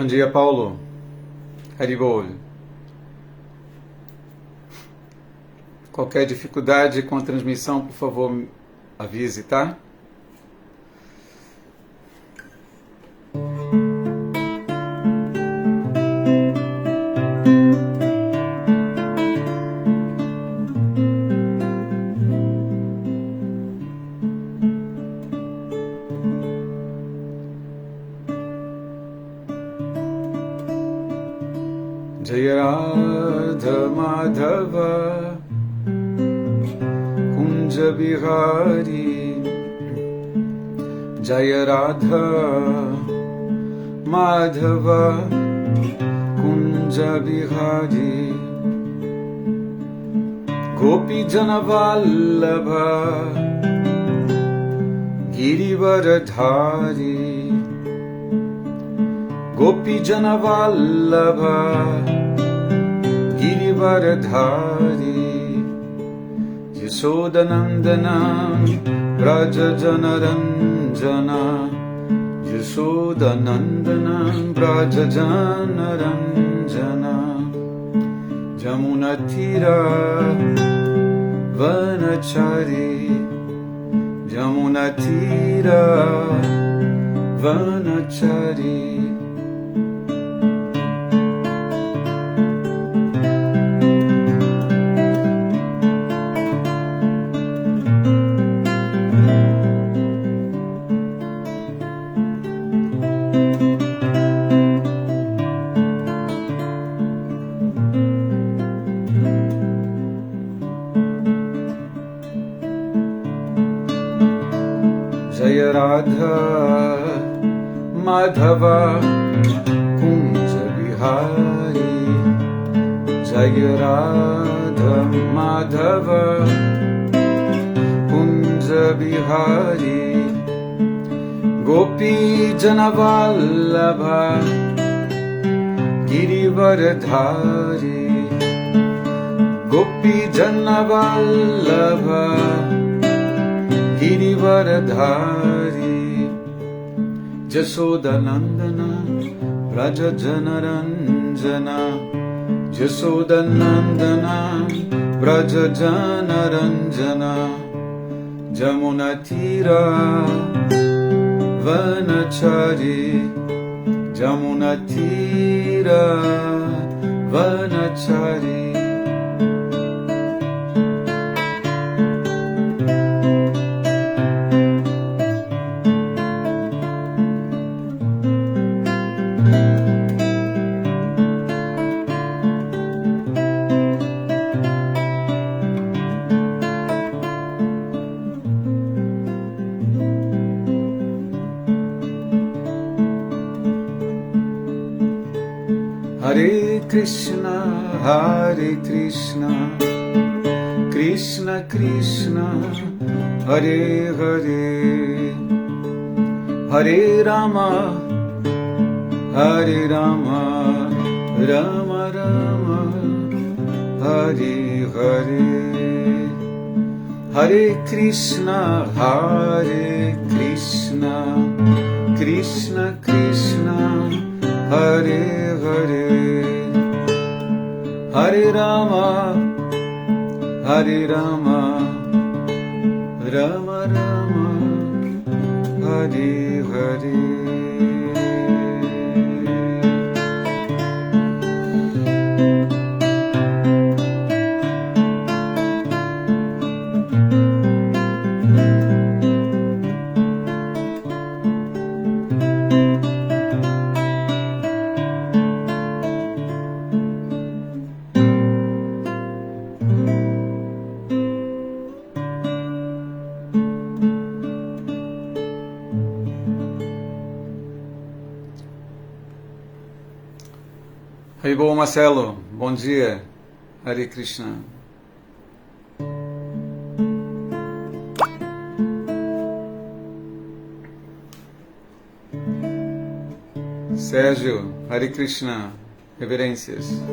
Bom dia, Paulo. Haribol. Qualquer dificuldade com a transmissão, por favor, avise, tá? Jaya Radha Madhava Kunja Bihari Jaya Radha Madhava Kunja Bihari Gopi Janavallabha Girivaradhari Gopi Janavallabha Girivaradhari Yashodanandana Braja Janaranjana Yashodanandana Braja Janaranjana Jamunatira Vanachari Jamunatira Vanachari Jaya Radha Madhava Kunja Bihari Jaya Radha Madhava Kunja Bihari Gopi Janavallabha Girivaradhari Gopi Janavallabha Girivaradhari Jasodanandana Braja Janaranjana Jasodanandana Braja Janaranjana Jamunatira Vanachari Jamunatira Vanachari Hare Krishna, Krishna Krishna, Hare Hare, Hare Rama, Rama Rama, Hare Hare, Hare Krishna, Krishna Krishna, Hare Hare, Hare Rama, Rama Rama, Hare Hare. Haribol Marcelo, bom dia, Hare Krishna. Sérgio, Hare Krishna, reverências.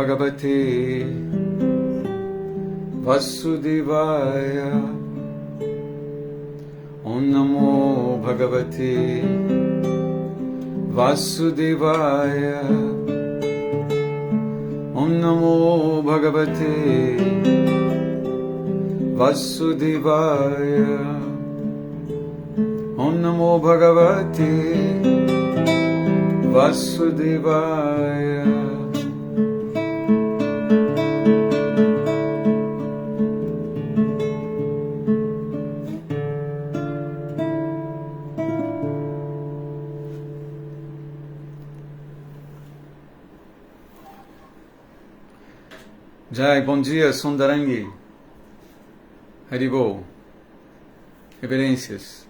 Bhagavate Vasudevaya. Om Namo Bhagavate Vasudevaya. Om Namo Bhagavate Vasudevaya. Om Namo Bhagavate Vasudevaya. Jai, bom dia, Sundarangi. Haribol. Reverências.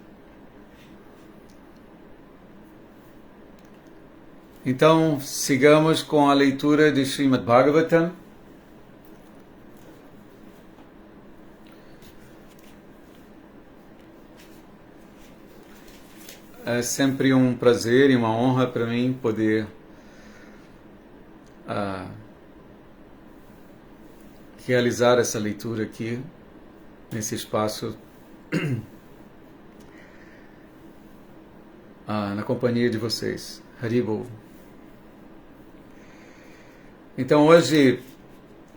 Então, sigamos com a leitura de Srimad Bhagavatam. É sempre um prazer e uma honra para mim poder realizar essa leitura aqui, nesse espaço, na companhia de vocês. Haribol. Então hoje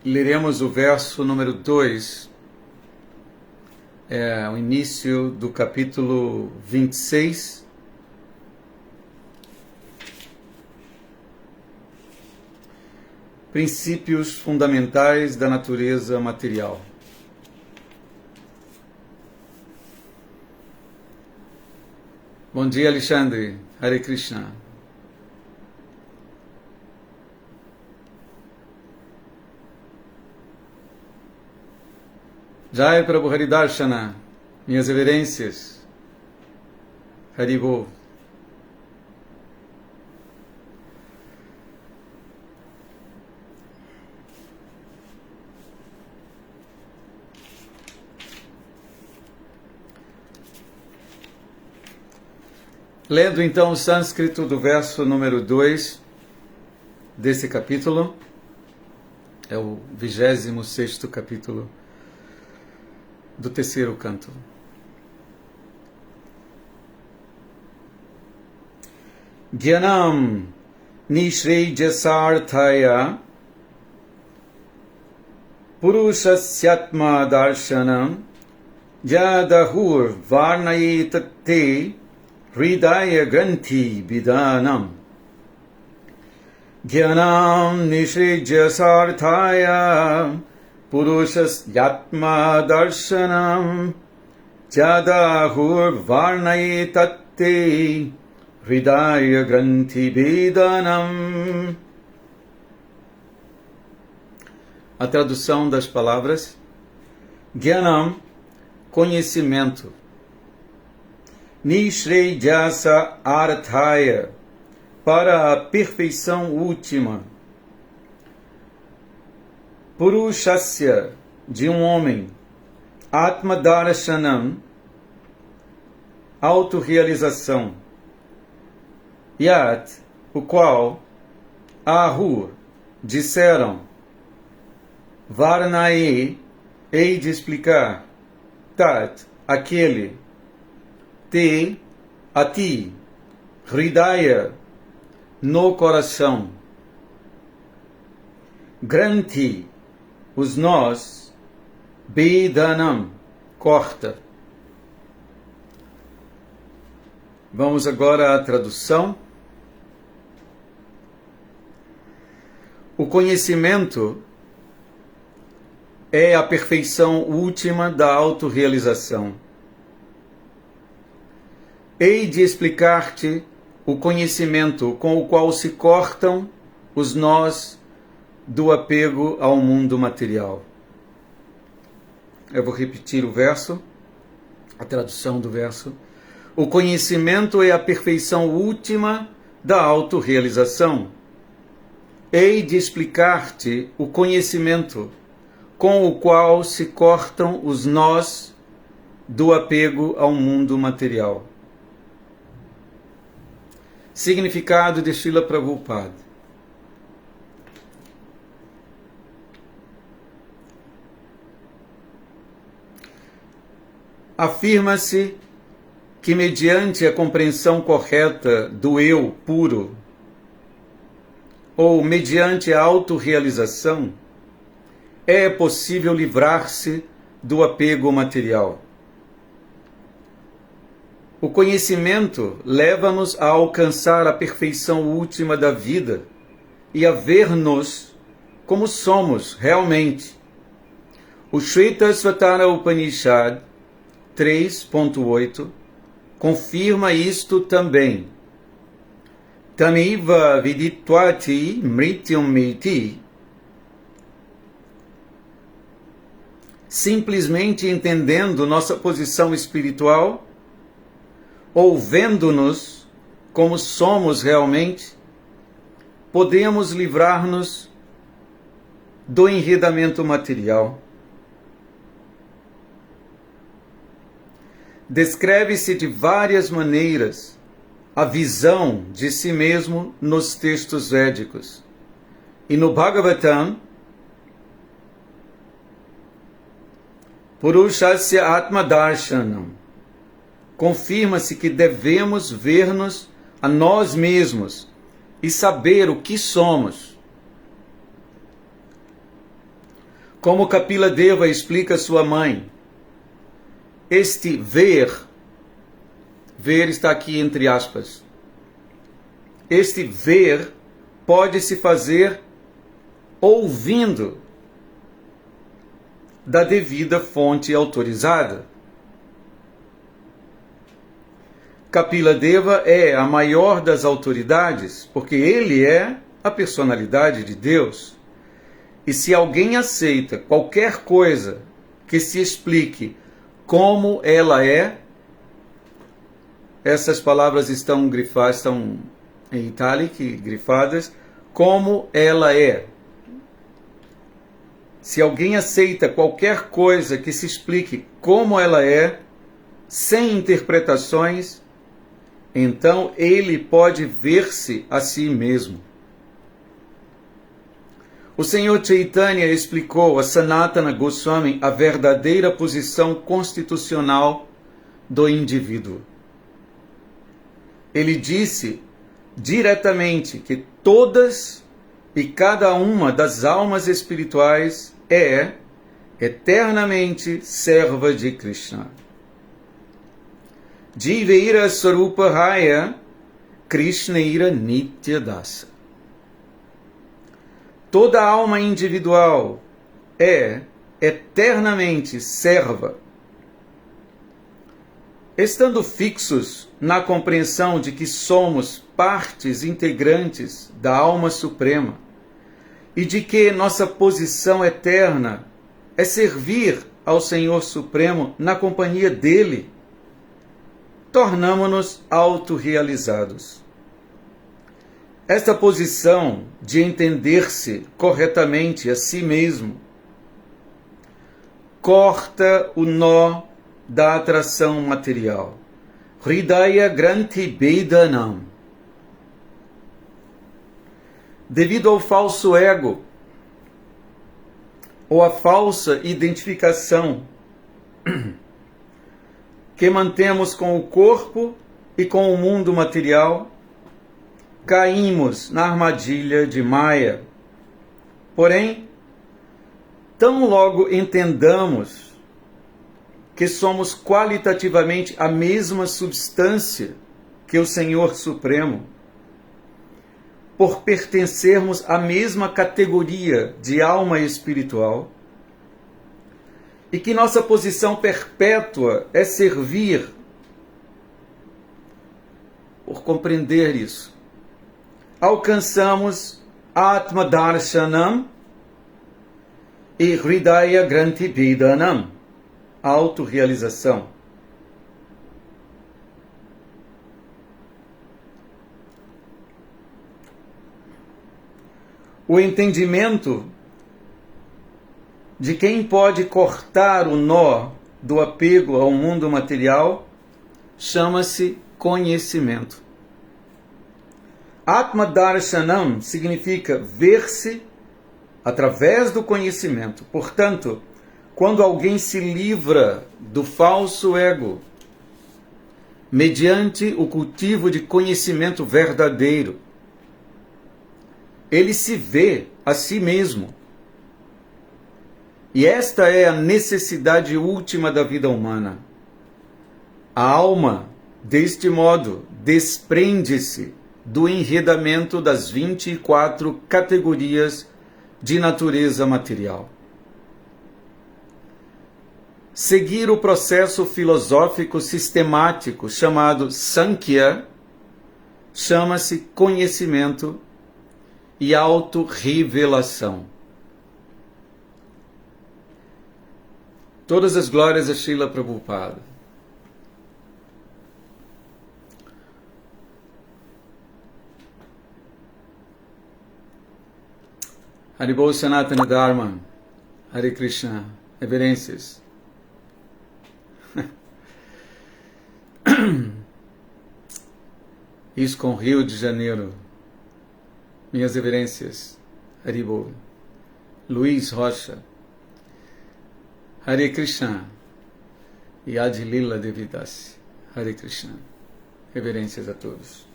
leremos o verso número 2, o início do capítulo 26, princípios fundamentais da natureza material. Bom dia, Alexandre. Hare Krishna. Jai Prabhu Haridarshana. Minhas reverências. Haribol. Lendo então o sânscrito do verso número 2 desse capítulo, é o 26º capítulo do terceiro canto. Gyanam nishrejasarthaya purushasyatma darshanam yadahur varnayetate Hridaya Granthi Bidhanam. Gyanam Nishrijasarthaya Purushas-yatma Darshanam Jadahur Varnayetate Hridaya Granthi Bidhanam. A tradução das palavras: Gyanam, conhecimento. Nishrejasa Arthaya, para a perfeição última. Purushasya, de um homem. Atma Darshanam, autorrealização. Yat, o qual. Ahur, disseram. Varnae, hei de explicar. Tat, aquele. Te, a ti, Hridaya, no coração, Granthi, os nós, Bedanam, corta. Vamos agora à tradução. O conhecimento é a perfeição última da autorrealização. Hei de explicar-te o conhecimento com o qual se cortam os nós do apego ao mundo material. Eu vou repetir o verso, a tradução do verso. O conhecimento é a perfeição última da autorrealização. Hei de explicar-te o conhecimento com o qual se cortam os nós do apego ao mundo material. Significado de Srila Prabhupada. Afirma-se que, mediante a compreensão correta do eu puro, ou mediante a autorrealização, é possível livrar-se do apego material. O conhecimento leva-nos a alcançar a perfeição última da vida e a ver-nos como somos realmente. O Shvetasvatara Upanishad 3.8 confirma isto também. Tamiva viditvati mrityum meti. Simplesmente entendendo nossa posição espiritual, ou vendo-nos como somos realmente, podemos livrar-nos do enredamento material. Descreve-se de várias maneiras a visão de si mesmo nos textos védicos. E no Bhagavatam, Purushasya Atma Darshanam, confirma-se que devemos ver-nos a nós mesmos e saber o que somos. Como Kapila Deva explica a sua mãe, este ver está aqui entre aspas, este ver pode se fazer ouvindo da devida fonte autorizada. Kapila Deva é a maior das autoridades, porque ele é a personalidade de Deus. E se alguém aceita qualquer coisa que se explique como ela é, essas palavras estão grifadas, estão em itálico, grifadas, como ela é. Se alguém aceita qualquer coisa que se explique como ela é, sem interpretações, então ele pode ver-se a si mesmo. O Senhor Chaitanya explicou a Sanatana Goswami a verdadeira posição constitucional do indivíduo. Ele disse diretamente que todas e cada uma das almas espirituais é eternamente serva de Krishna. Jiveira Sarupa Raya Krishneira Nityadasa. Toda alma individual é eternamente serva. Estando fixos na compreensão de que somos partes integrantes da alma suprema e de que nossa posição eterna é servir ao Senhor Supremo na companhia dele, tornamo-nos autorrealizados. Esta posição de entender-se corretamente a si mesmo corta o nó da atração material. Hridaya Granthi Bedanam. Devido ao falso ego, ou à falsa identificação que mantemos com o corpo e com o mundo material, caímos na armadilha de Maya. Porém, tão logo entendamos que somos qualitativamente a mesma substância que o Senhor Supremo, por pertencermos à mesma categoria de alma espiritual, e que nossa posição perpétua é servir, por compreender isso, alcançamos Atma Darshanam e Hridaya Granthi Vedanam, autorrealização. O entendimento de quem pode cortar o nó do apego ao mundo material chama-se conhecimento. Atma Darshanam significa ver-se através do conhecimento. Portanto, quando alguém se livra do falso ego, mediante o cultivo de conhecimento verdadeiro, ele se vê a si mesmo. E esta é a necessidade última da vida humana. A alma, deste modo, desprende-se do enredamento das 24 categorias de natureza material. Seguir o processo filosófico sistemático chamado Sankhya chama-se conhecimento e autorrevelação. Todas as glórias a Srila Prabhupada. Haribol Sanatana Dharma, Hare Krishna, reverências. ISKCON Rio de Janeiro, minhas reverências. Haribol. Luiz Rocha, Hare Krishna. E Adilila Devidasi, Hare Krishna. Reverências a todos.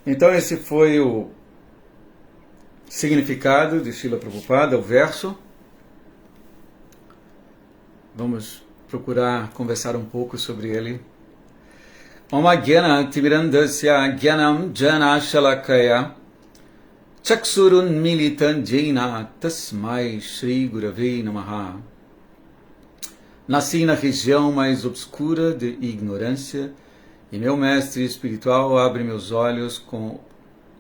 Então esse foi o significado de Srila Prabhupada, o verso. Vamos procurar conversar um pouco sobre ele. Om Gyana Timirandasya Gyanam Jana Shalakaya Chaksurun Militan Jaina Tasmai Shri Gurave Namaha. Nasci na região mais obscura de ignorância e meu mestre espiritual abre meus olhos com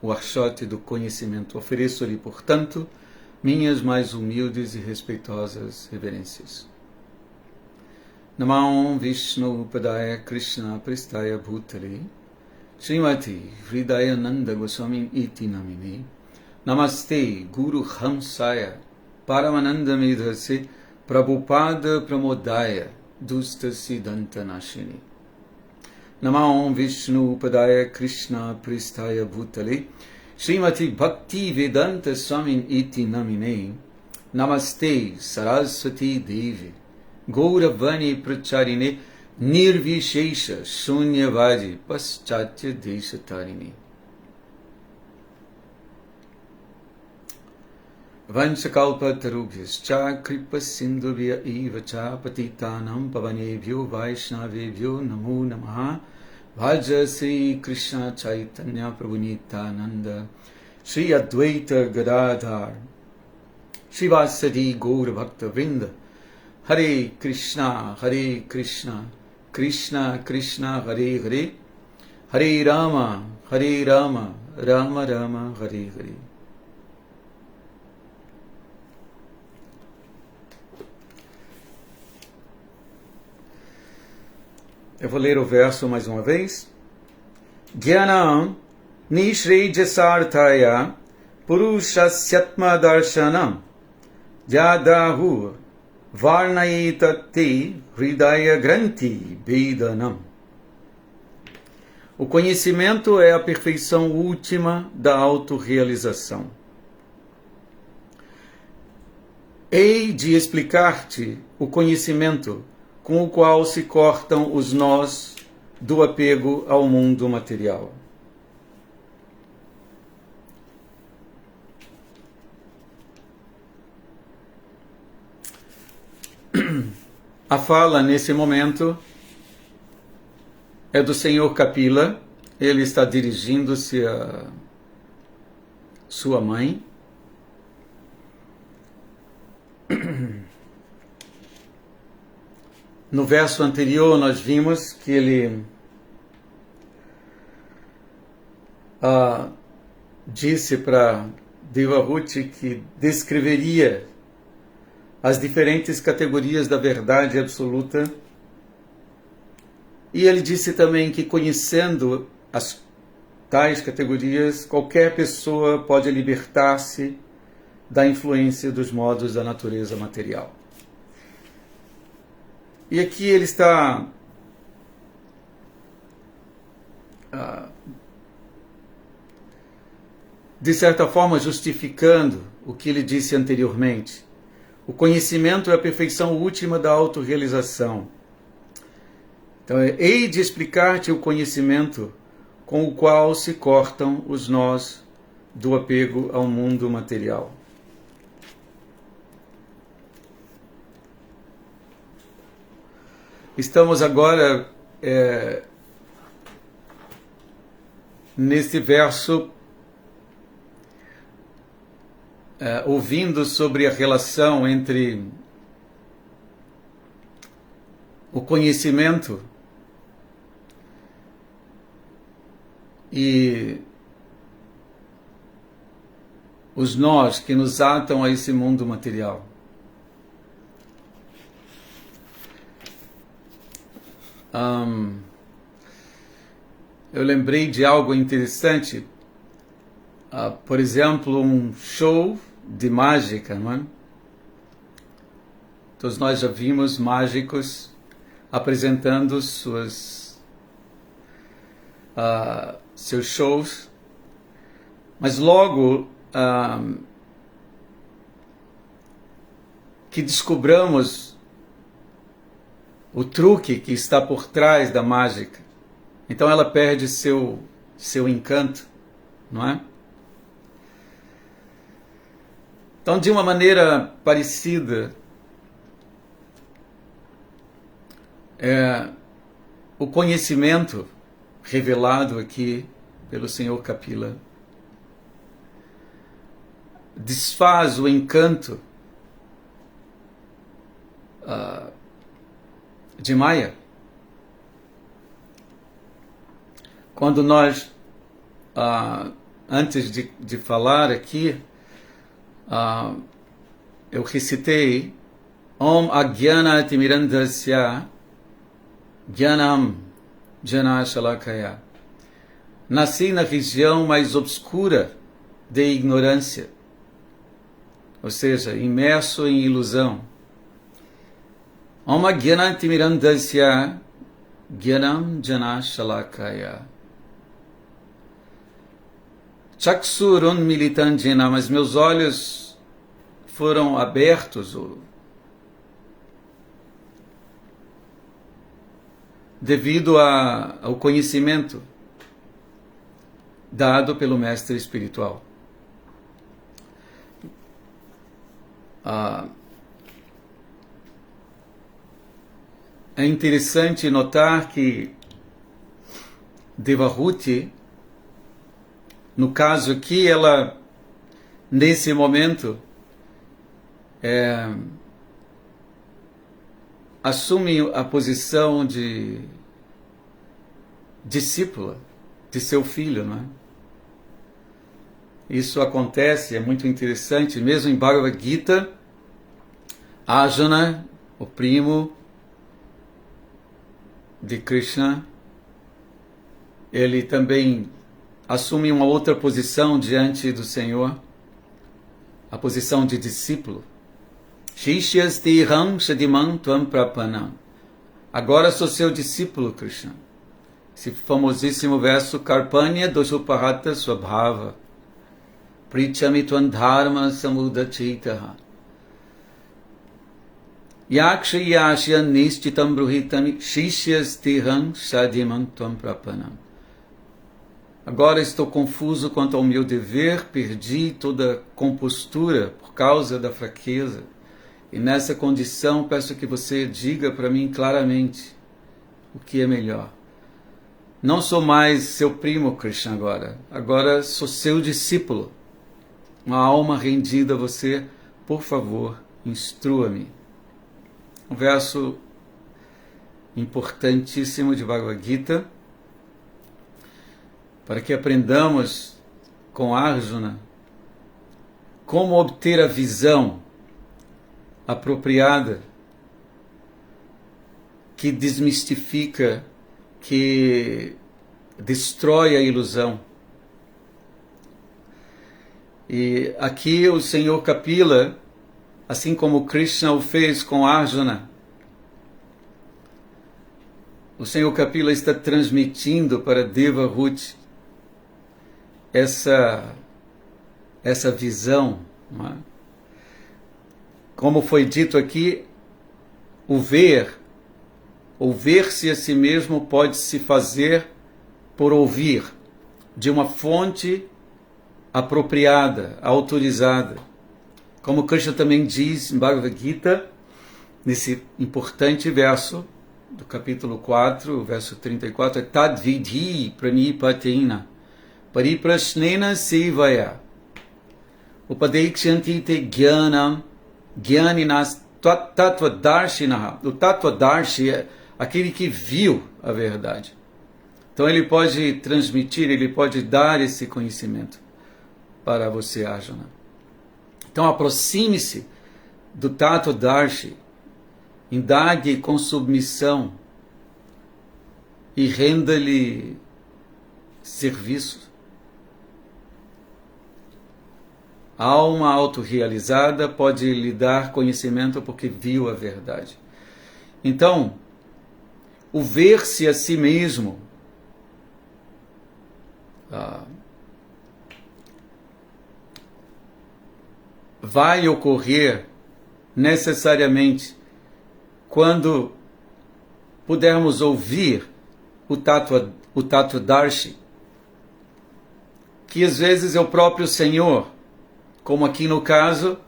o archote do conhecimento. Ofereço-lhe, portanto, minhas mais humildes e respeitosas reverências. Namah Vishnu Padaya Krishna Pristaya Bhutale Srimati Hridayananda Goswami Iti Namine Namaste Guru Hamsaya Paramananda Medhase Prabhupada Pramodaya Dusta Siddhanta Nashini. Namah Vishnu Padaya Krishna Pristaya Bhutale Srimati Bhakti Vedanta Swami Iti Namine Namaste Saraswati Devi Gauravani Pracharine Nirvishesha Shunyavadi Paschatya Desatarini. Vanchakalpa Tarubhyascha Kripa Sindhubhya Eva Cha Patitanam Pavanebhyo Vaishnavebhyo Namo Namaha. Bhaja Sri Krishna Chaitanya Prabhu-Nityananda Sri Advaita Gadadhar Srivasadi Gaura Bhakta Vrinda. Hare Krishna, Krishna Krishna, Hare Hare, Hare Rama, Rama Rama, Hare Hare. Eu vou ler o verso mais uma vez. Gyanam Nishrejasarthaya Purushasyatma Darshanam Jadahu Varnaitate Hridaya Granthi Vedanam. O conhecimento é a perfeição última da autorrealização. Hei de explicar-te o conhecimento com o qual se cortam os nós do apego ao mundo material. A fala nesse momento é do Senhor Kapila. Ele está dirigindo-se a sua mãe. No verso anterior nós vimos que ele disse para Devahuti que descreveria as diferentes categorias da verdade absoluta. E ele disse também que, conhecendo as tais categorias, qualquer pessoa pode libertar-se da influência dos modos da natureza material. E aqui ele está de certa forma justificando o que ele disse anteriormente. O conhecimento é a perfeição última da autorrealização. Então, hei de explicar-te o conhecimento com o qual se cortam os nós do apego ao mundo material. Estamos agora nesse verso ouvindo sobre a relação entre o conhecimento e os nós que nos atam a esse mundo material. Eu lembrei de algo interessante, por exemplo, um show de mágica, não é? Todos nós já vimos mágicos apresentando seus shows, mas logo que descobramos o truque que está por trás da mágica, então ela perde seu encanto, não é? Então, de uma maneira parecida, o conhecimento revelado aqui pelo Senhor Kapila desfaz o encanto de Maya. Quando nós, antes de falar aqui, eu recitei Om Agyana Timirandasya Gyanam Jana Shalakaya. Nasci na região mais obscura de ignorância, ou seja, imerso em ilusão. Om Agyana Timirandasya Gyanam Jana Shalakaya. Chaksurun Militanjena, mas meus olhos foram abertos devido ao conhecimento dado pelo mestre espiritual. É interessante notar que Devahuti, no caso aqui, ela, nesse momento, assume a posição de discípula de seu filho, não é? Isso acontece, é muito interessante, mesmo em Bhagavad Gita, Arjuna, o primo de Krishna, ele também assume uma outra posição diante do Senhor, a posição de discípulo. Shishyas tiham shadimam tvam prapanam. Agora sou seu discípulo, Krishna. Esse famosíssimo verso, Karpanya doshuparata swabhava, prichami tvam dharma samudachitaha. Yakshayashya nishchitam bruhitami, shishyas tiham shadimam tvam prapanam. Agora estou confuso quanto ao meu dever, perdi toda compostura por causa da fraqueza. E nessa condição peço que você diga para mim claramente o que é melhor. Não sou mais seu primo, Krishna, agora sou seu discípulo. Uma alma rendida a você, por favor, instrua-me. Um verso importantíssimo de Bhagavad Gita, para que aprendamos com Arjuna como obter a visão apropriada que desmistifica, que destrói a ilusão. E aqui o Senhor Kapila, assim como Krishna o fez com Arjuna, o Senhor Kapila está transmitindo para Devahuti essa essa visão. Não é? Como foi dito aqui, o ver-se a si mesmo pode se fazer por ouvir, de uma fonte apropriada, autorizada. Como Krishna também diz em Bhagavad Gita, nesse importante verso do capítulo 4, verso 34, Tad vidhi pranipatina pariprasnena sevaya upadekshanti te jnanam jnaninas tattvadarshinaha. O tattvadarshi é aquele que viu a verdade. Então ele pode transmitir, ele pode dar esse conhecimento para você, Arjuna. Então aproxime-se do Tattvadarshi, indague com submissão e renda-lhe serviço. A alma autorrealizada pode lhe dar conhecimento porque viu a verdade. Então, o ver-se a si mesmo vai ocorrer necessariamente quando pudermos ouvir o Tattvadarshi, que às vezes é o próprio Senhor, como aqui no caso,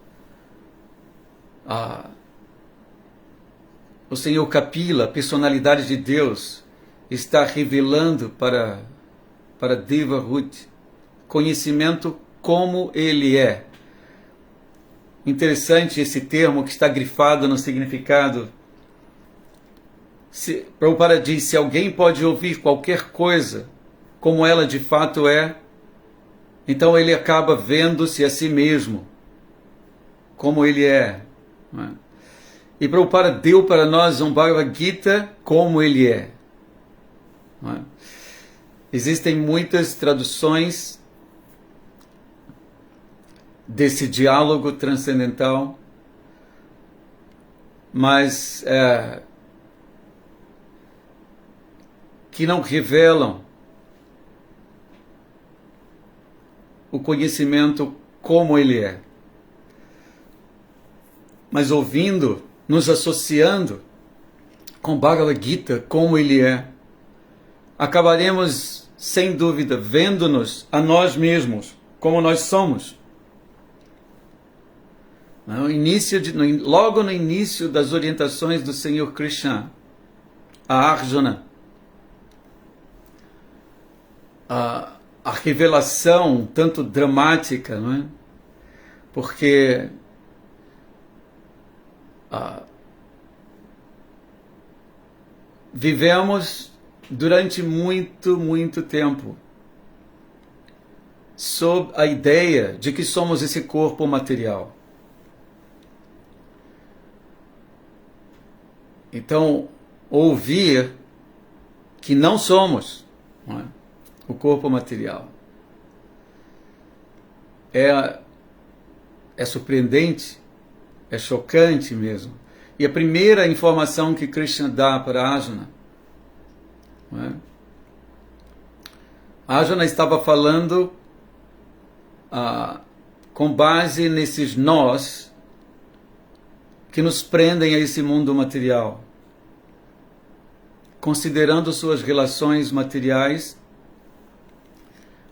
o Senhor Kapila, a personalidade de Deus, está revelando para Devahuti conhecimento como ele é. Interessante esse termo que está grifado no significado. Prabhupada diz, se alguém pode ouvir qualquer coisa como ela de fato é, então ele acaba vendo-se a si mesmo como ele é. Não é? E Prabhupada deu para nós um Bhagavad Gita como ele é. Não é? Existem muitas traduções desse diálogo transcendental, mas que não revelam o conhecimento como ele é. Mas ouvindo, nos associando com Bhagavad Gita como ele é, acabaremos, sem dúvida, vendo-nos a nós mesmos como nós somos. Logo no início das orientações do Senhor Krishna a Arjuna, a revelação tanto dramática, não é? Porque vivemos durante muito tempo sob a ideia de que somos esse corpo material. Então, ouvir que não somos, não é, o corpo material é surpreendente, é chocante mesmo. E a primeira informação que Krishna dá para Arjuna, não é? Arjuna estava falando com base nesses nós que nos prendem a esse mundo material. Considerando suas relações materiais,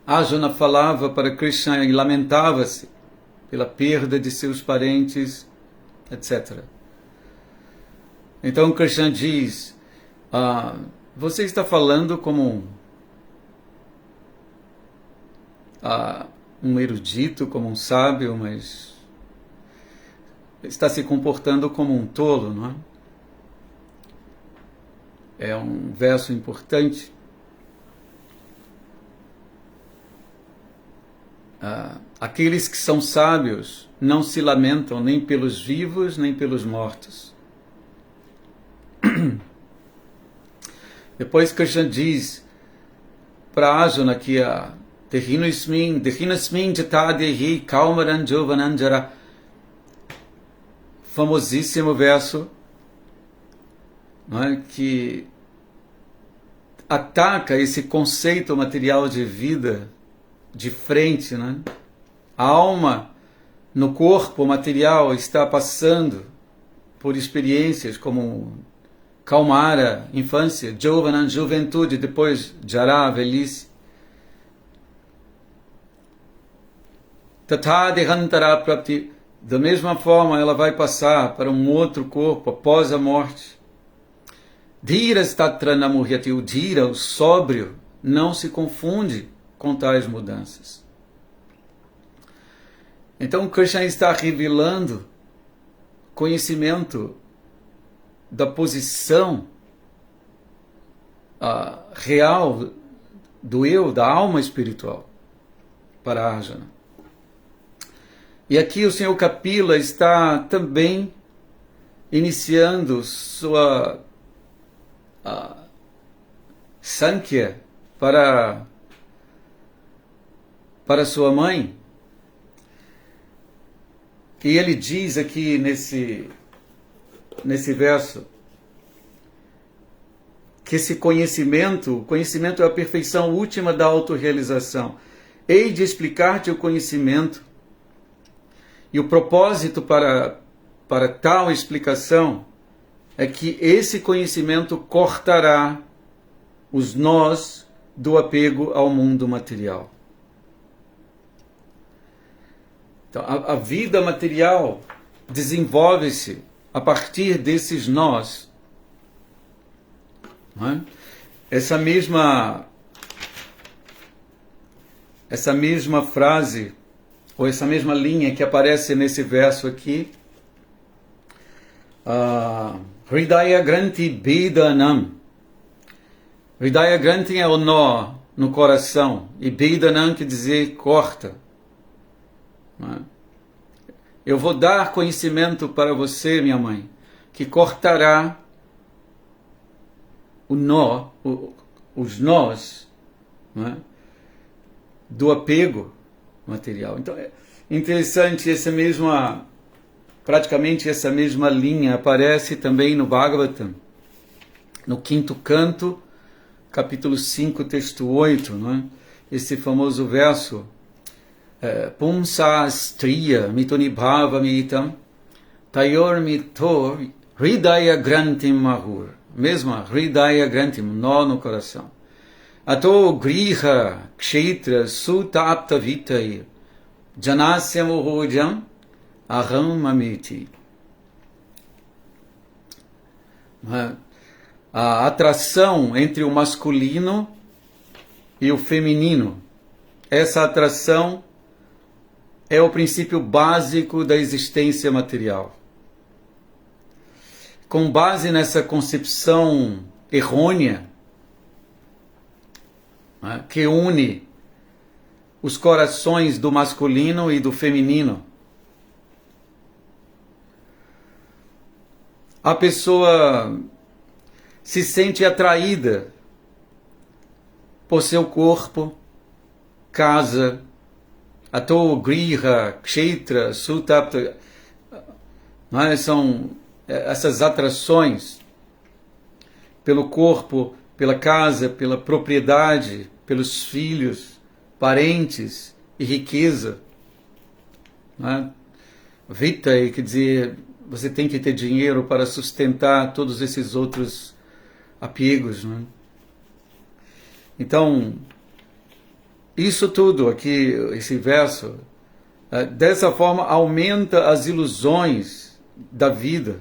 Arjuna falava para Krishna e lamentava-se pela perda de seus parentes, etc. Então Krishna diz, você está falando como um erudito, como um sábio, mas está se comportando como um tolo, não é? É um verso importante. Aqueles que são sábios não se lamentam nem pelos vivos, nem pelos mortos. Depois Krishna diz para Arjuna que Dehinasmin jatadehi kaumaran jovananjara, famosíssimo verso, não é, que ataca esse conceito material de vida de frente, né? A alma no corpo material está passando por experiências como Kaumara, infância, Jovana, juventude, depois Jara, velhice. Tatha Dehantara Prapti, da mesma forma ela vai passar para um outro corpo após a morte. Dhira Statra Namuhyati, o Dhira, o sóbrio, não se confunde com tais mudanças. Então Krishna está revelando conhecimento da posição real do eu, da alma espiritual para Arjuna. E aqui o Senhor Kapila está também iniciando sua Sankhya para sua mãe. E ele diz aqui nesse verso que esse conhecimento é a perfeição última da autorrealização. Hei de explicar-te o conhecimento. E o propósito para tal explicação é que esse conhecimento cortará os nós do apego ao mundo material. Então, a vida material desenvolve-se a partir desses nós. Não é? Essa mesma frase, ou essa mesma linha que aparece nesse verso aqui, Hridaya Granthi Bedanam. Hridaya Granthi é o nó no coração, e Bedanam quer dizer corta. Eu vou dar conhecimento para você, minha mãe, que cortará o nó, os nós, não é? Do apego material. Então é interessante, praticamente essa mesma linha aparece também no Bhagavatam, no 5º canto, capítulo 5, texto 8, não é? Esse famoso verso, Pumsa striya mitonibhava mitam tayor mitor hridaya grantim mahur. Mesma, hridaya grantim, nó no coração. Ato griha kshetra sutapta vitai janasya mohojam aham mamiti. A atração entre o masculino e o feminino, essa atração é o princípio básico da existência material. Com base nessa concepção errônea, né, que une os corações do masculino e do feminino, a pessoa se sente atraída por seu corpo, casa, ato griha, kshetra, sutapta, são essas atrações pelo corpo, pela casa, pela propriedade, pelos filhos, parentes e riqueza. Vita, quer dizer, você tem que ter dinheiro para sustentar todos esses outros apegos. Então, isso tudo aqui, esse verso, dessa forma aumenta as ilusões da vida.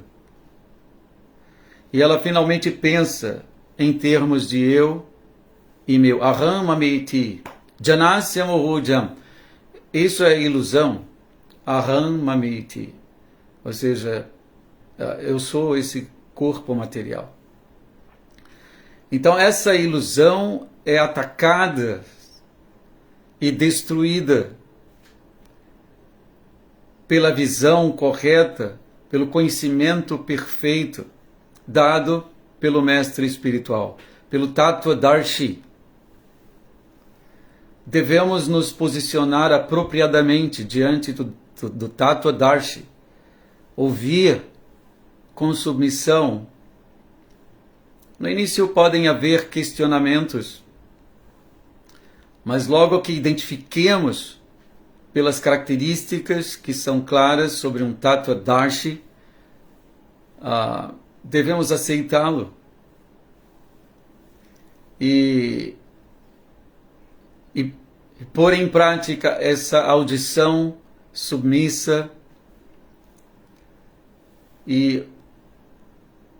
E ela finalmente pensa em termos de eu e meu. Aham mameti, janasya mohojam. Isso é ilusão. Aham mameti. Ou seja, eu sou esse corpo material. Então essa ilusão é atacada e destruída pela visão correta, pelo conhecimento perfeito dado pelo mestre espiritual, pelo Tattvadarshi. Devemos nos posicionar apropriadamente diante do Tattvadarshi, ouvir com submissão. No início podem haver questionamentos, mas logo que identifiquemos pelas características que são claras sobre um Tattva-darshi, devemos aceitá-lo e pôr em prática essa audição submissa e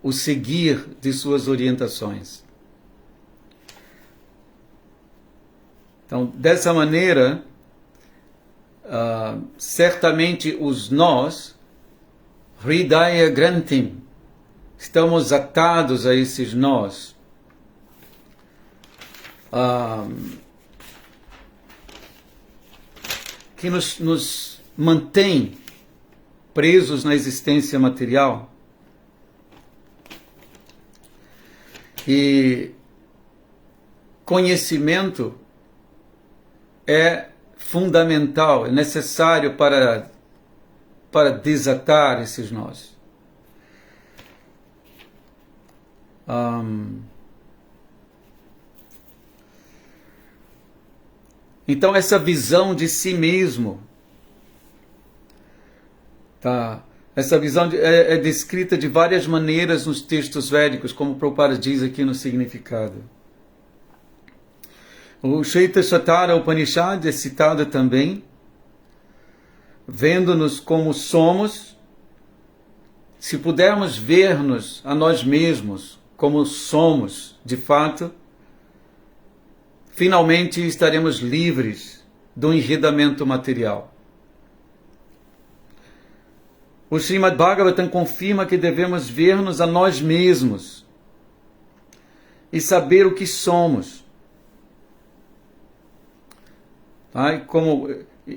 o seguir de suas orientações. Então, dessa maneira, certamente os nós, Hridaya Granthim, estamos atados a esses nós. Que nos mantém presos na existência material. E conhecimento é fundamental, é necessário para desatar esses nós. Então essa visão de si mesmo, essa visão é descrita de várias maneiras nos textos védicos, como o Prabhupada diz aqui no significado. O Shvetashvatara Upanishad é citado também, vendo-nos como somos, se pudermos ver-nos a nós mesmos como somos de fato, finalmente estaremos livres do enredamento material. O Srimad Bhagavatam confirma que devemos ver-nos a nós mesmos e saber o que somos. Como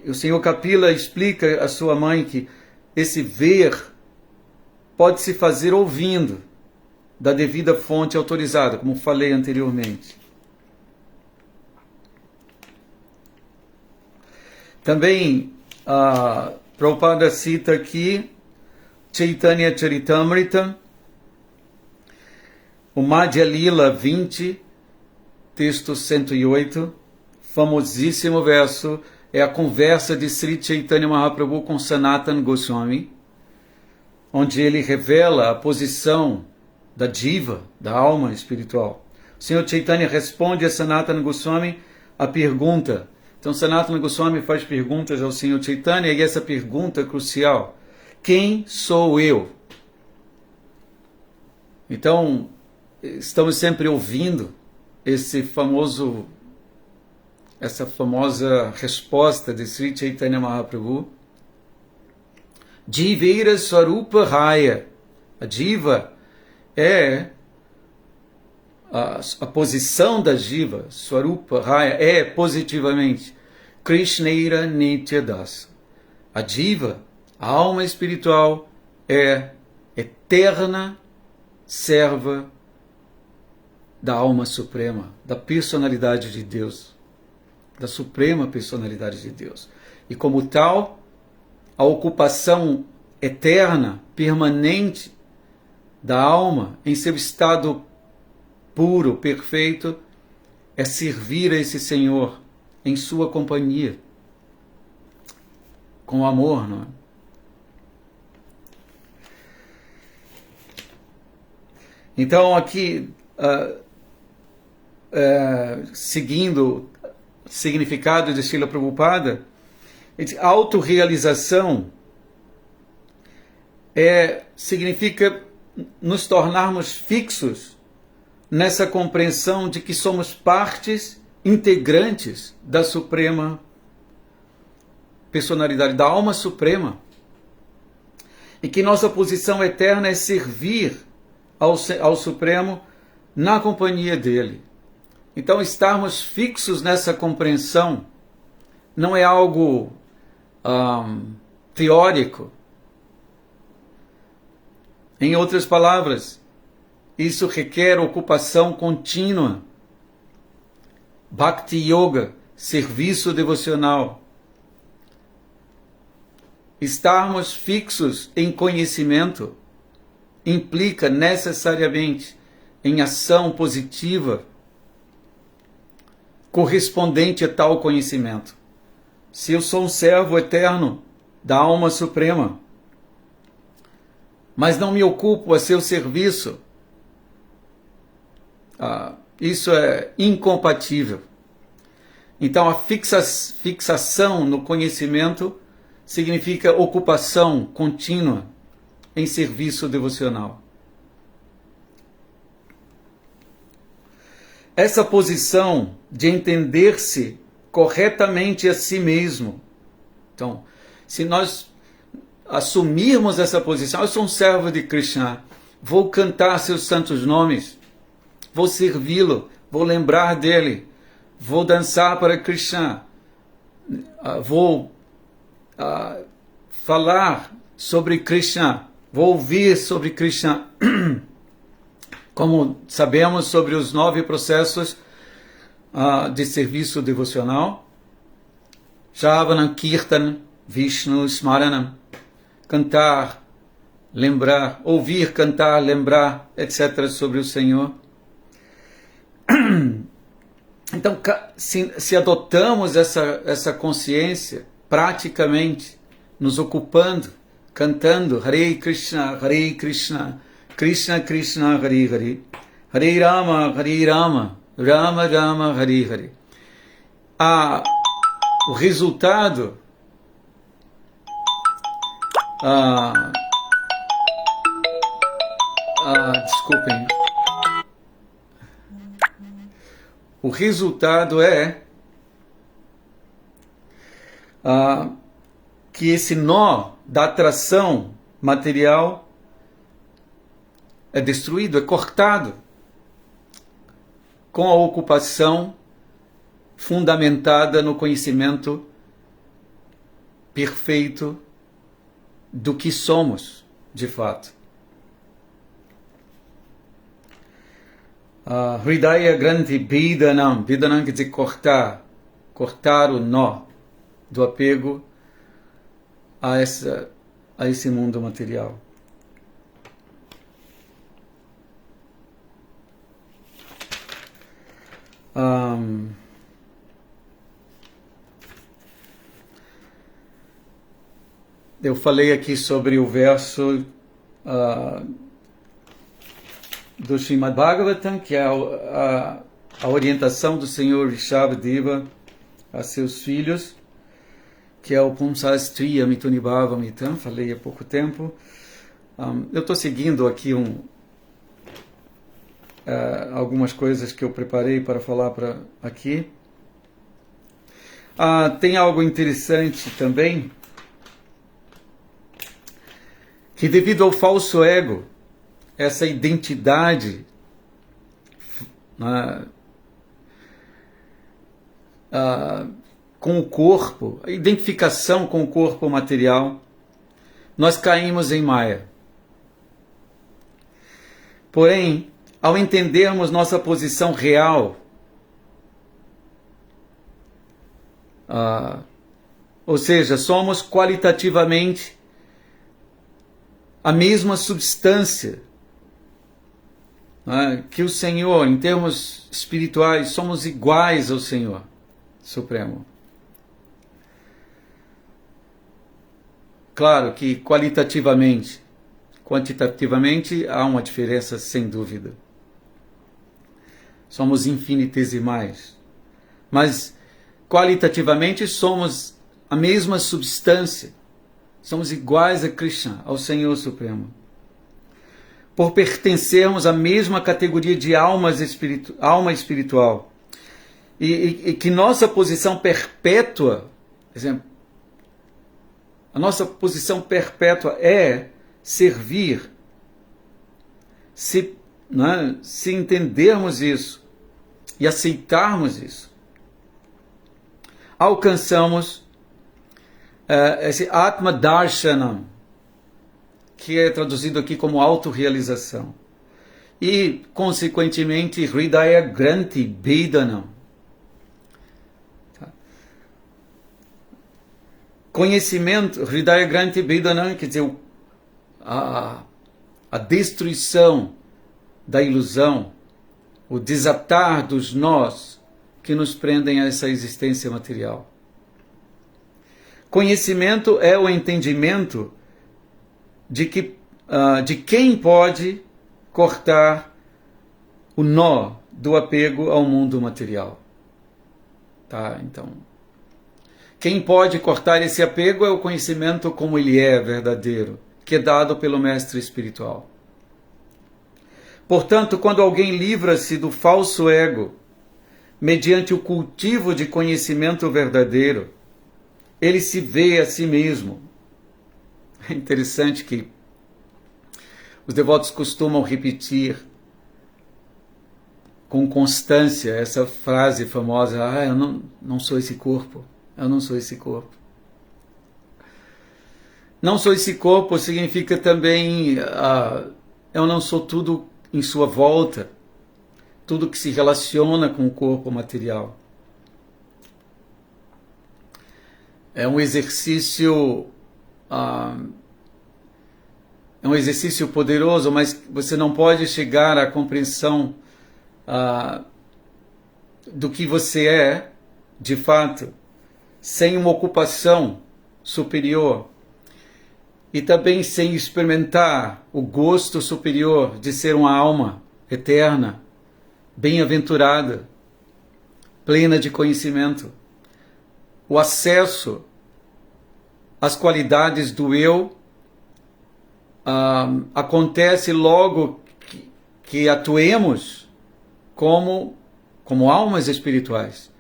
o Senhor Kapila explica à sua mãe que esse ver pode se fazer ouvindo da devida fonte autorizada, como falei anteriormente. Também Prabhupada cita aqui Chaitanya Charitamrita, o Madhya Lila 20, texto 108, famosíssimo verso, é a conversa de Sri Chaitanya Mahaprabhu com Sanatana Goswami, onde ele revela a posição da jiva, da alma espiritual. O Senhor Chaitanya responde a Sanatana Goswami a pergunta. Então Sanatana Goswami faz perguntas ao Senhor Chaitanya, e essa pergunta é crucial. Quem sou eu? Então, estamos sempre ouvindo essa famosa resposta de Sri Chaitanya Mahaprabhu. Jiveira Swarupa Raya. A jiva é a posição da jiva, Swarupa Raya, é positivamente Krishneira Nitya Dasa. A jiva, a alma espiritual, é eterna serva da alma suprema, da personalidade de Deus, da suprema personalidade de Deus. E como tal, a ocupação eterna, permanente da alma em seu estado puro, perfeito, é servir a esse Senhor em sua companhia, com amor, não é? Então aqui, seguindo o significado de Srila Prabhupada, autorrealização significa nos tornarmos fixos nessa compreensão de que somos partes integrantes da Suprema Personalidade, da Alma Suprema, e que nossa posição eterna é servir ao Supremo na companhia dele. Então, estarmos fixos nessa compreensão não é algo teórico. Em outras palavras, isso requer ocupação contínua, Bhakti Yoga, serviço devocional. Estarmos fixos em conhecimento implica necessariamente em ação positiva correspondente a tal conhecimento. se eu sou um servo eterno da alma suprema, mas não me ocupo a seu serviço, isso é incompatível. Então, a fixação no conhecimento significa ocupação contínua em serviço devocional. Essa posição de entender-se corretamente a si mesmo. Então, se nós assumirmos essa posição, eu sou um servo de Krishna, vou cantar seus santos nomes, vou servi-lo, vou lembrar dele, vou dançar para Krishna, vou falar sobre Krishna, vou ouvir sobre Krishna, como sabemos sobre os 9 processos de serviço devocional: Shravanam, Kirtan, Vishnu, Smaranam, cantar, lembrar, ouvir, cantar, lembrar, etc. sobre o Senhor. Então, se adotamos essa consciência, praticamente, nos ocupando, cantando Hare Krishna, Krishna Krishna, Hare Hare, Hare Rama, Rama Rama, Hare Hare. O resultado desculpem. O resultado é que esse nó da atração material é destruído, é cortado com a ocupação fundamentada no conhecimento perfeito do que somos, de fato. Hridaya Granthi Bhedanam. Bhedanam quer dizer cortar o nó do apego a esse mundo material. Eu falei aqui sobre o verso do Srimad Bhagavatam, que é a orientação do Senhor Rishabhadeva a seus filhos, que é o Pumsastriya Mitunibhavamitam, falei há pouco tempo. Eu estou seguindo aqui algumas coisas que eu preparei para falar aqui. Tem algo interessante também, que devido ao falso ego, essa identidade com o corpo, a identificação com o corpo material, nós caímos em Maya. Porém, ao entendermos nossa posição real, ou seja, somos qualitativamente a mesma substância que o Senhor, em termos espirituais, somos iguais ao Senhor Supremo. Claro que qualitativamente, quantitativamente há uma diferença sem dúvida. Somos infinitesimais, mas qualitativamente somos a mesma substância, somos iguais a Krishna, ao Senhor Supremo. Por pertencermos à mesma categoria de alma espiritual. E que nossa posição perpétua, por exemplo, a nossa posição perpétua é servir. Se entendermos isso e aceitarmos isso, alcançamos esse Atma Darshanam, que é traduzido aqui como autorrealização. E, consequentemente, Hridaya Granthi Bhedanam. Conhecimento, Hridaya Granthi Bhedanam, quer dizer, a destruição da ilusão, o desatar dos nós que nos prendem a essa existência material. Conhecimento é o entendimento de quem pode cortar o nó do apego ao mundo material. Tá? Então, quem pode cortar esse apego é o conhecimento como ele é verdadeiro, que é dado pelo mestre espiritual. Portanto, quando alguém livra-se do falso ego, mediante o cultivo de conhecimento verdadeiro, ele se vê a si mesmo. É interessante que os devotos costumam repetir com constância essa frase famosa: eu não sou esse corpo, eu não sou esse corpo. Não sou esse corpo significa também eu não sou tudo em sua volta, tudo que se relaciona com o corpo material. É um exercício poderoso, mas você não pode chegar à compreensão do que você é, de fato, sem uma ocupação superior e também sem experimentar o gosto superior de ser uma alma eterna, bem-aventurada, plena de conhecimento. O acesso às qualidades do eu acontece logo que atuemos como almas espirituais,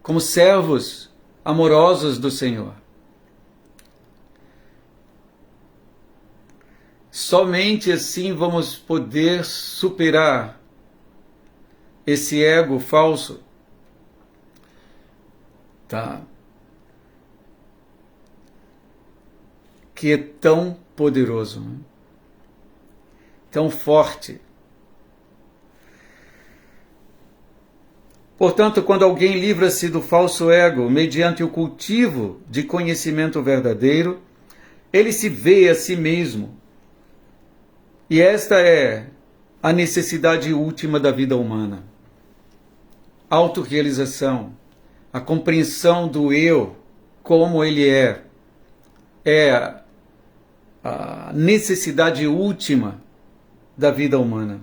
como servos amorosos do Senhor. Somente assim vamos poder superar esse ego falso, tá? Que é tão poderoso, né? Tão forte. Portanto, quando alguém livra-se do falso ego mediante o cultivo de conhecimento verdadeiro, ele se vê a si mesmo. E esta é a necessidade última da vida humana. Autorrealização, a compreensão do eu como ele é a necessidade última da vida humana.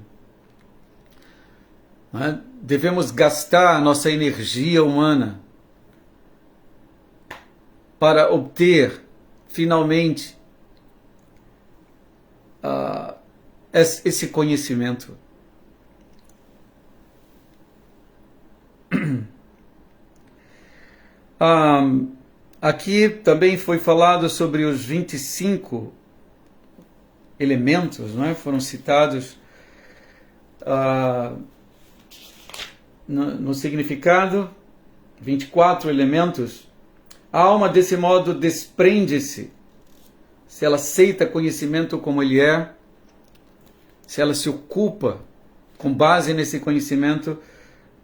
Devemos gastar nossa energia humana para obter, finalmente, esse conhecimento. Aqui também foi falado sobre os 25 elementos, não é? Foram citados no significado, 24 elementos. A alma, desse modo, desprende-se, se ela aceita conhecimento como ele é, se ela se ocupa com base nesse conhecimento,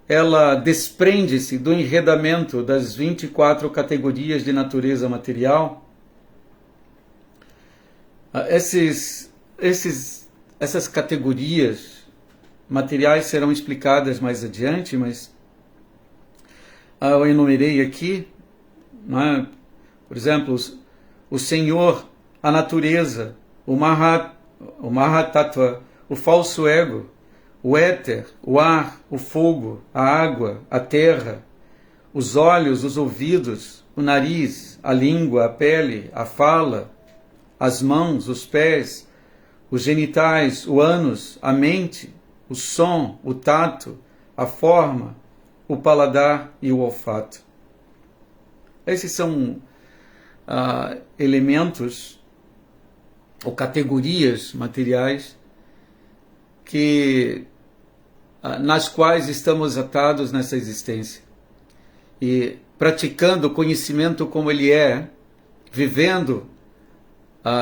ela desprende-se do enredamento das 24 categorias de natureza material. Essas categorias materiais serão explicadas mais adiante, mas eu enumerei aqui, não é? Por exemplo, o Senhor, a natureza, o Mahatattva, o falso ego, o éter, o ar, o fogo, a água, a terra, os olhos, os ouvidos, o nariz, a língua, a pele, a fala, as mãos, os pés, os genitais, o ânus, a mente, o som, o tato, a forma, o paladar e o olfato. Esses são elementos ou categorias materiais nas quais estamos atados nessa existência. E praticando o conhecimento como ele é, vivendo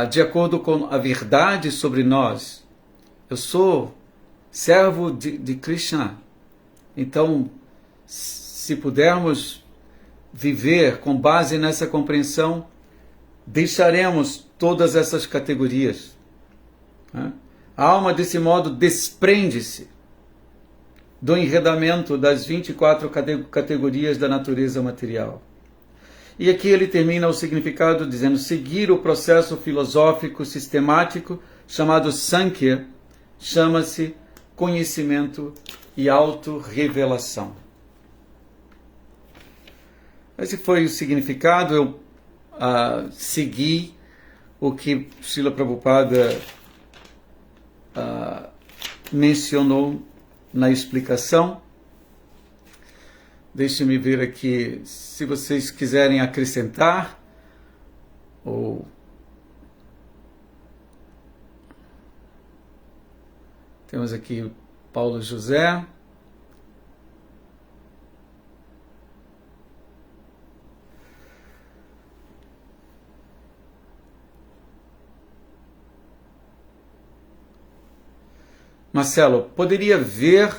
de acordo com a verdade sobre nós. Eu sou servo de Krishna. Então, se pudermos viver com base nessa compreensão, deixaremos todas essas categorias. A alma, desse modo, desprende-se do enredamento das 24 categorias da natureza material. E aqui ele termina o significado dizendo: seguir o processo filosófico sistemático chamado Sankhya chama-se conhecimento e autorrevelação. Esse foi o significado. Eu segui o que Srila Prabhupada mencionou na explicação. Deixe-me ver aqui se vocês quiserem acrescentar ou temos aqui o Paulo José. Marcelo, poderia ver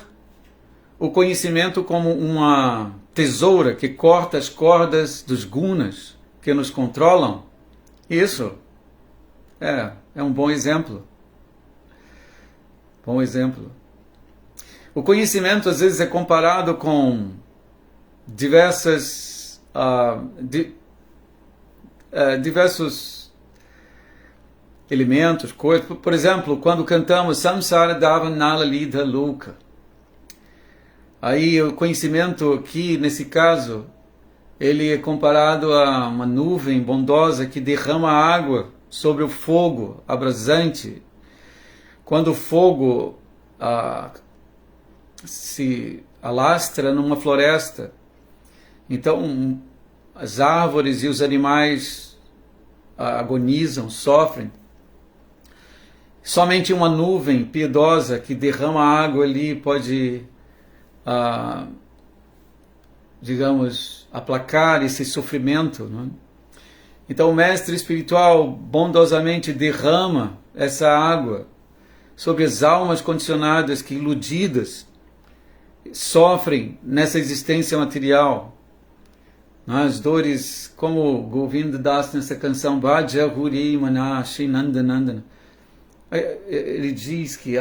o conhecimento como uma tesoura que corta as cordas dos gunas que nos controlam? Isso é um bom exemplo. Bom exemplo. O conhecimento às vezes é comparado com diversos elementos, coisas. Por exemplo, quando cantamos Samsara Dava Nala Lidha Luka, aí o conhecimento aqui, nesse caso, ele é comparado a uma nuvem bondosa que derrama água sobre o fogo abrasante. Quando o fogo se alastra numa floresta, então as árvores e os animais agonizam, sofrem. Somente uma nuvem piedosa que derrama água ali pode, digamos, aplacar esse sofrimento, não é? Então o mestre espiritual bondosamente derrama essa água sobre as almas condicionadas que, iludidas, sofrem nessa existência material. As dores, como Govinda Das nessa canção Bhaja Huri Mana Shri Nanda Nandana, ele diz que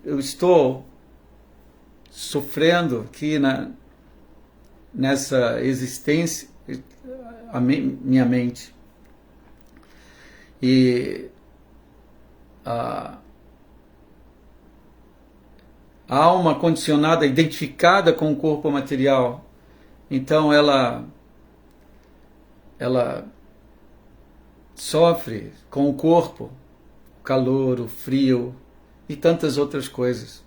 eu estou sofrendo aqui nessa existência, minha mente. E a alma condicionada, identificada com o corpo material, então ela sofre com o corpo, o calor, o frio e tantas outras coisas.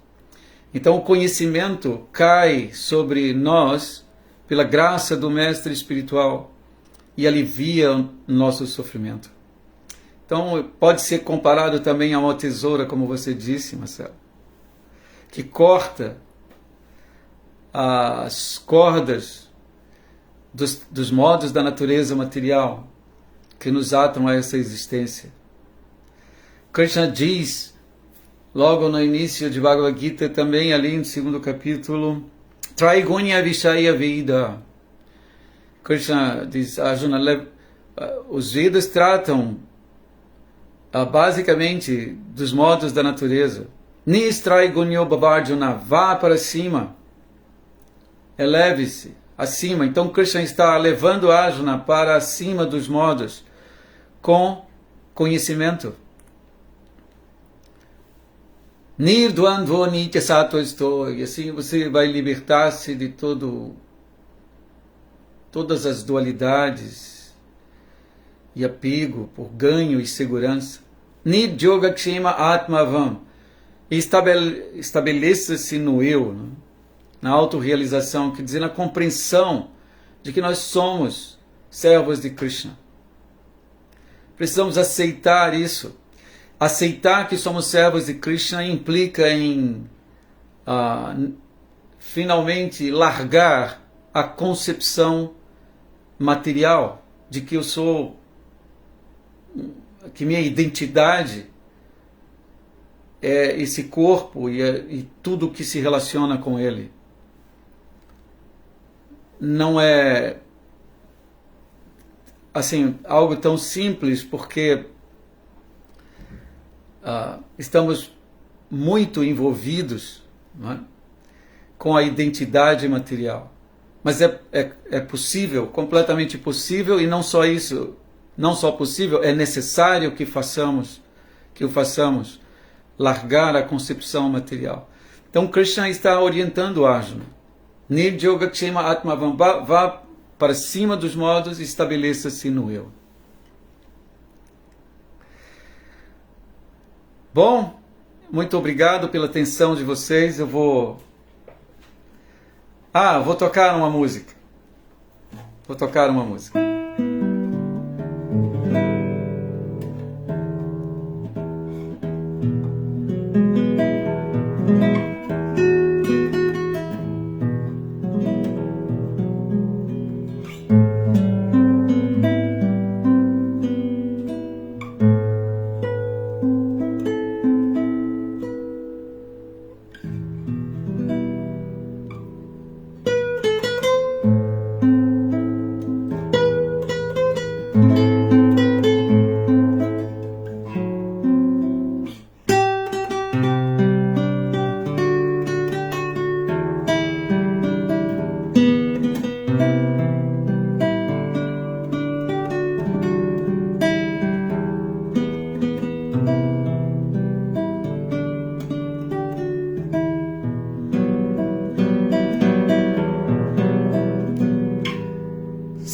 Então o conhecimento cai sobre nós pela graça do mestre espiritual e alivia o nosso sofrimento. Então pode ser comparado também a uma tesoura, como você disse, Marcelo, que corta as cordas dos modos da natureza material que nos atam a essa existência. Krishna diz, logo no início de Bhagavad Gita, também ali no 2º capítulo, Traigunya Vishaya Veda. Krishna diz, Arjuna, os Vedas tratam basicamente dos modos da natureza. Nistraigunyo Bhavarjuna, vá para cima, eleve-se acima. Então Krishna está levando Arjuna para acima dos modos com conhecimento. Nirdvandvo nitya sattva sto, e assim você vai libertar-se de todas as dualidades e apego por ganho e segurança. Nidjogakshema atmavam, estabeleça-se no eu, né? Na autorrealização, quer dizer, na compreensão de que nós somos servos de Krishna. Precisamos aceitar isso. Aceitar que somos servos de Krishna implica em finalmente largar a concepção material de que eu sou, que minha identidade é esse corpo e tudo o que se relaciona com ele. Não é assim algo tão simples, porque estamos muito envolvidos, não é, com a identidade material. Mas é possível, completamente possível, e não só isso, não só possível, é necessário que o façamos, largar a concepção material. Então Krishna está orientando Arjuna. Nirjogakshema Atmavam, vá para cima dos modos e estabeleça-se no eu. Bom, muito obrigado pela atenção de vocês. Eu vou tocar uma música. Vou tocar uma música.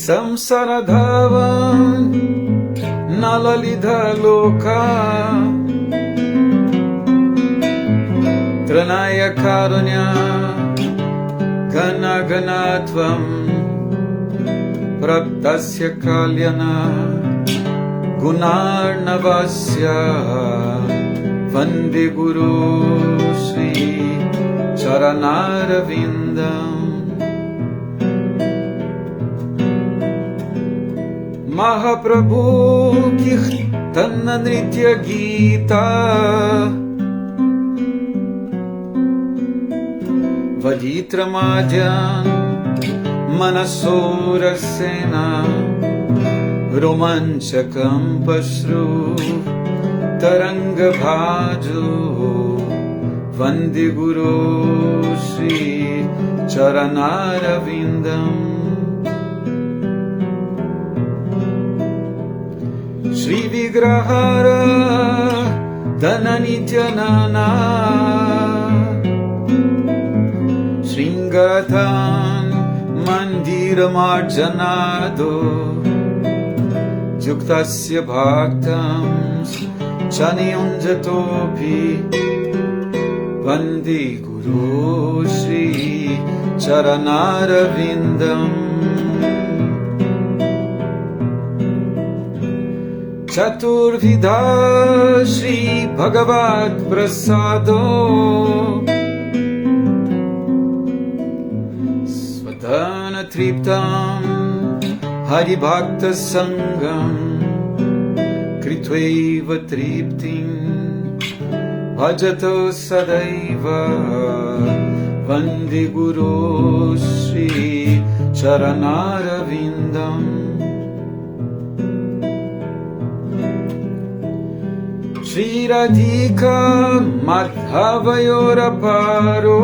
Samsaradhavan nalalidha loka Tranaya karunya gana ganatvam Praptasya kalyana gunarnavasya Vande Guru Shri Charanaravindam Mahaprabhu Kirtana Nritya Gita Vaditra Madhyan Manasura Sena Romanchakam Pashru Taranga Bhaju Vande Guru Shri Charanaravindam Shri Vigrahara Dhananityanana Shringatan Mandiramarjanado Yuktasya Bhaktam Chaniyunjatopi Vande Guru Shri Charanaravindam Chaturvidha Shri Bhagavat Prasado Svatana Triptam Hari Bhakta Sangam Kritveva Triptim Bhajato Sadaiva Vande Guru Shri Charanaravindam Shri Radhika Madhavayoraparo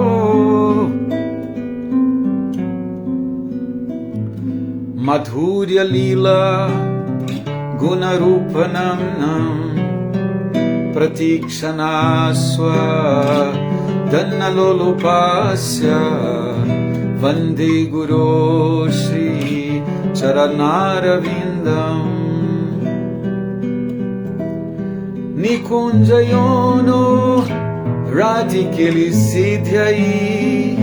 Madhurya Lila Gunarupanam Pratikshanaswa Dhanalolupasya Vande Guru Shri Charanaravindam Nikunjayono Radhikeli Siddhyai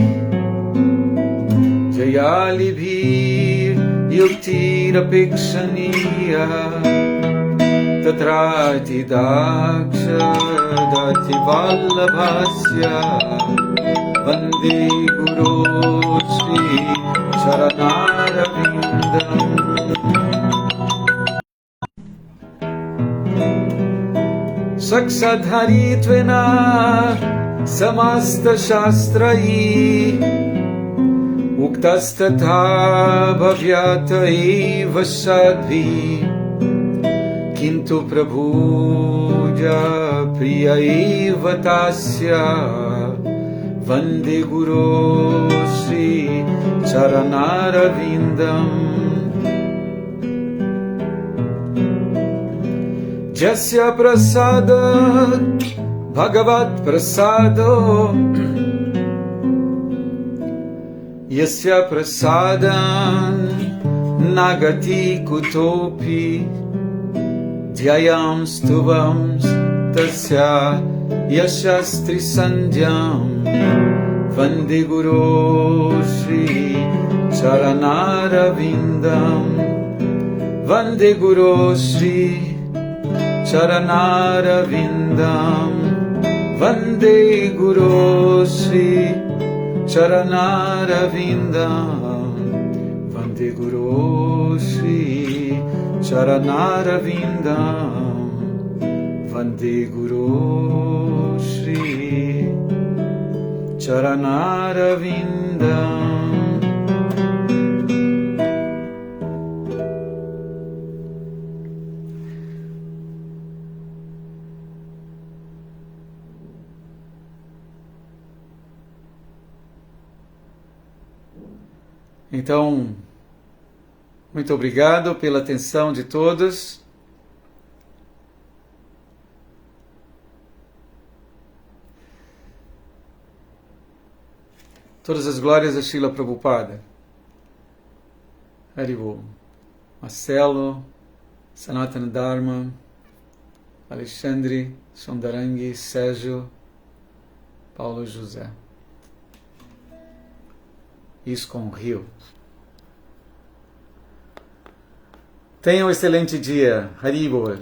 Jayalibhir Yuktirapikshaniya Tatrati Daksha Dati Vallabhasya Vande Guru Shri Charanaravindam Saksadharitvena Samasta Shastrai Uktastatha Bhavyata Eva Sadhi Kintu Prabhuja Priya Eva Tasya Vande Guru Shri Charanarvindam. Jasya Prasada Bhagavat Prasado Yasya Prasadan Nagati Kutopi Dhyayam Stuvam Tasya Yashastri Sandhyam. Vande Guru Shri Charanarvindam. Vande Guru Shri Charanarvindam. Vande Guru Shri Charanarvindam. Vande Guru Shri Charanarvindam. Vande Guru Shri Charanarvindam. Então, muito obrigado pela atenção de todos. Todas as glórias a Srila Prabhupada. Haribol. Marcelo, Sanatana Dharma, Alexandre, Sondarangi, Sérgio, Paulo José. ISKCON Rio. Tenha um excelente dia. Haribol.